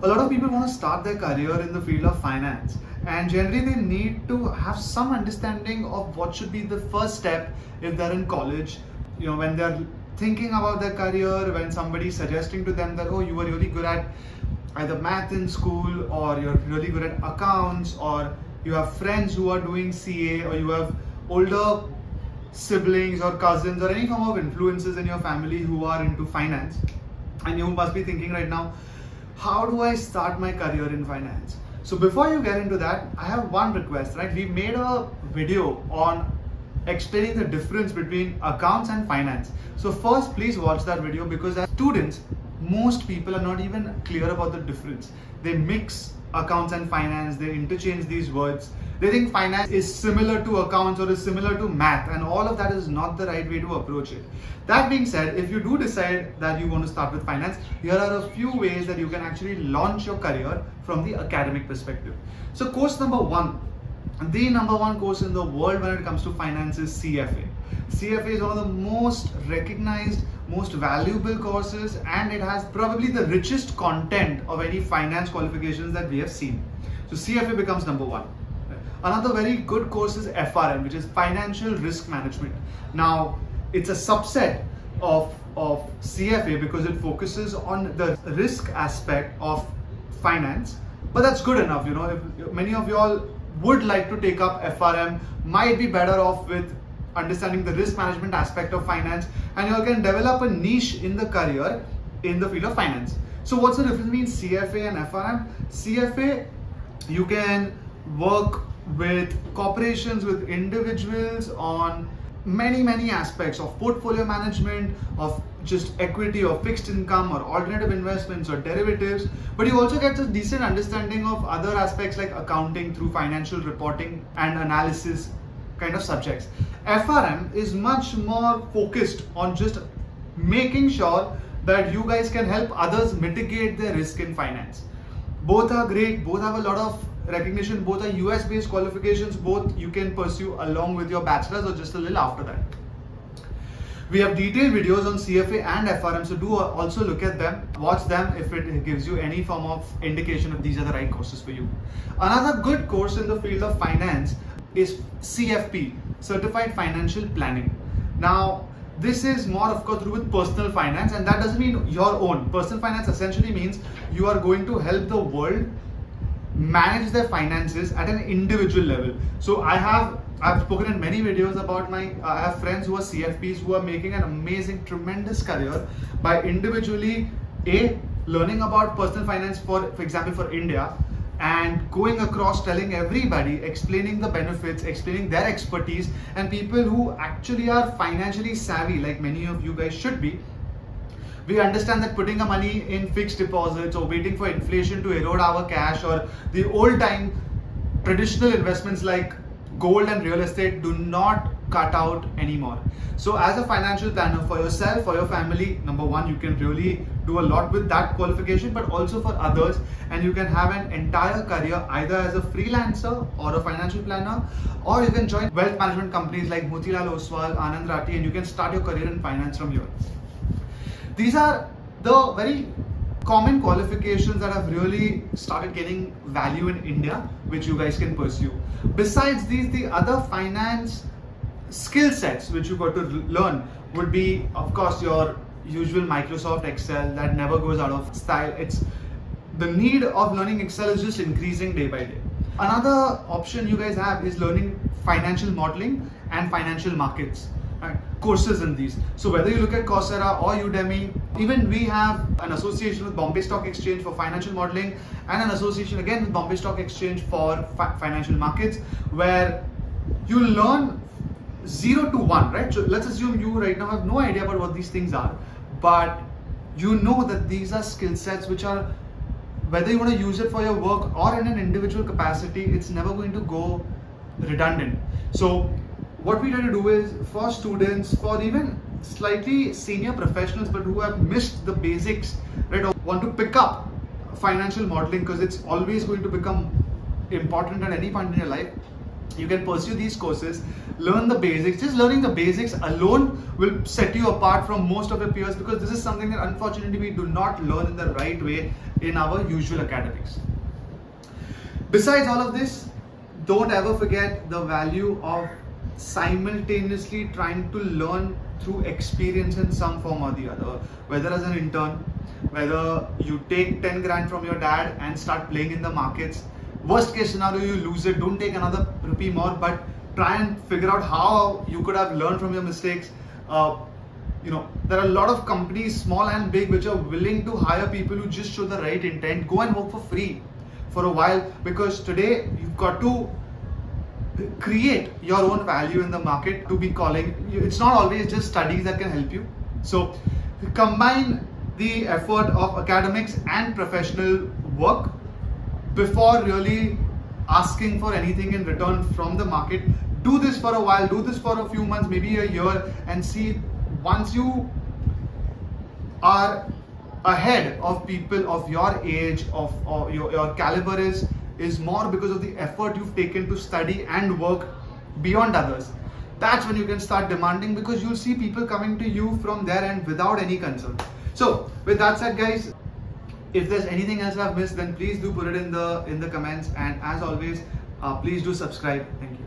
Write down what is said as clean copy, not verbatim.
A lot of people want to start their career in the field of finance, and generally they need to have some understanding of what should be the first step if they're in college. When they're thinking about their career, when somebody's suggesting to them that, oh, you were really good at either math in school, or you're really good at accounts, or you have friends who are doing CA, or you have older siblings or cousins or any form of influences in your family who are into finance, and you must be thinking right now, how do I start my career in finance? So before you get into that, I have one request, right? We made a video on explaining the difference between accounts and finance. So first, please watch that video, because as students, most people are not even clear about the difference. They mix accounts and finance, they interchange these words. They think finance is similar to accounts or is similar to math, and all of that is not the right way to approach it. That being said, if you do decide that you want to start with finance, here are a few ways that you can actually launch your career from the academic perspective. So course number one, the number one course in the world when it comes to finance is CFA. CFA is one of the most recognized, most valuable courses, and it has probably the richest content of any finance qualifications that we have seen. So CFA becomes number one. Another very good course is FRM, which is Financial Risk Management. Now, it's a subset of CFA because it focuses on the risk aspect of finance, but that's good enough. If many of y'all would like to take up FRM, might be better off with understanding the risk management aspect of finance, and you all can develop a niche in the career in the field of finance. So what's the difference between CFA and FRM? CFA, you can work with corporations, with individuals on many aspects of portfolio management, of just equity or fixed income or alternative investments or derivatives, but you also get a decent understanding of other aspects like accounting through financial reporting and analysis kind of subjects. FRM is much more focused on just making sure that you guys can help others mitigate their risk in finance. Both are great, both have a lot of recognition, both are US based qualifications, both you can pursue along with your bachelor's or just a little after that. We have detailed videos on CFA and FRM, so do also look at them, watch them if it gives you any form of indication if these are the right courses for you. Another good course in the field of finance is CFP, Certified Financial Planning. Now, this is more, of course, to do with personal finance, and that doesn't mean your own. Personal finance essentially means you are going to help the world manage their finances at an individual level. So I've spoken in many videos about I have friends who are CFPs who are making an amazing, tremendous career by individually learning about personal finance for example for India, and going across telling everybody, explaining the benefits, explaining their expertise, and people who actually are financially savvy, like many of you guys should be. We understand that putting our money in fixed deposits or waiting for inflation to erode our cash, or the old time traditional investments like gold and real estate do not cut out anymore. So as a financial planner for yourself, for your family, number one, you can really do a lot with that qualification, but also for others, and you can have an entire career either as a freelancer or a financial planner, or you can join wealth management companies like Motilal Oswal, Anand Rathi, and you can start your career in finance from here. These are the very common qualifications that have really started getting value in India, which you guys can pursue. Besides these, the other finance skill sets which you got to learn would be, of course, your usual Microsoft Excel that never goes out of style. It's the need of learning Excel is just increasing day by day. Another option you guys have is learning financial modeling and financial markets. Right, courses in these. So whether you look at Coursera or Udemy, even we have an association with Bombay Stock Exchange for financial modeling, and an association again with Bombay Stock Exchange for financial markets, where you learn 0 to 1, right? So let's assume you right now have no idea about what these things are, but you know that these are skill sets which are, whether you want to use it for your work or in an individual capacity, it's never going to go redundant. So what we try to do is, for students, for even slightly senior professionals but who have missed the basics, right, or want to pick up financial modeling because it's always going to become important at any point in your life, You can pursue these courses, learn the basics. Just learning the basics alone will set you apart from most of your peers, because this is something that unfortunately we do not learn in the right way in our usual academics. Besides all of this, don't ever forget the value of simultaneously trying to learn through experience in some form or the other, whether as an intern, whether you take 10 grand from your dad and start playing in the markets. Worst case scenario, you lose it, don't take another rupee more, but try and figure out how you could have learned from your mistakes. There are a lot of companies, small and big, which are willing to hire people who just show the right intent. Go and work for free for a while, because today you've got to create your own value in the market to be calling. It's not always just studies that can help you. So combine the effort of academics and professional work before really asking for anything in return from the market. Do this for a while, do this for a few months, maybe a year, and see, once you are ahead of people of your age, of your caliber is more because of the effort you've taken to study and work beyond others. That's when you can start demanding, because you'll see people coming to you from their end without any concern. So with that said, guys, if there's anything else I've missed, then please do put it in the comments, and as always, please do subscribe. Thank you.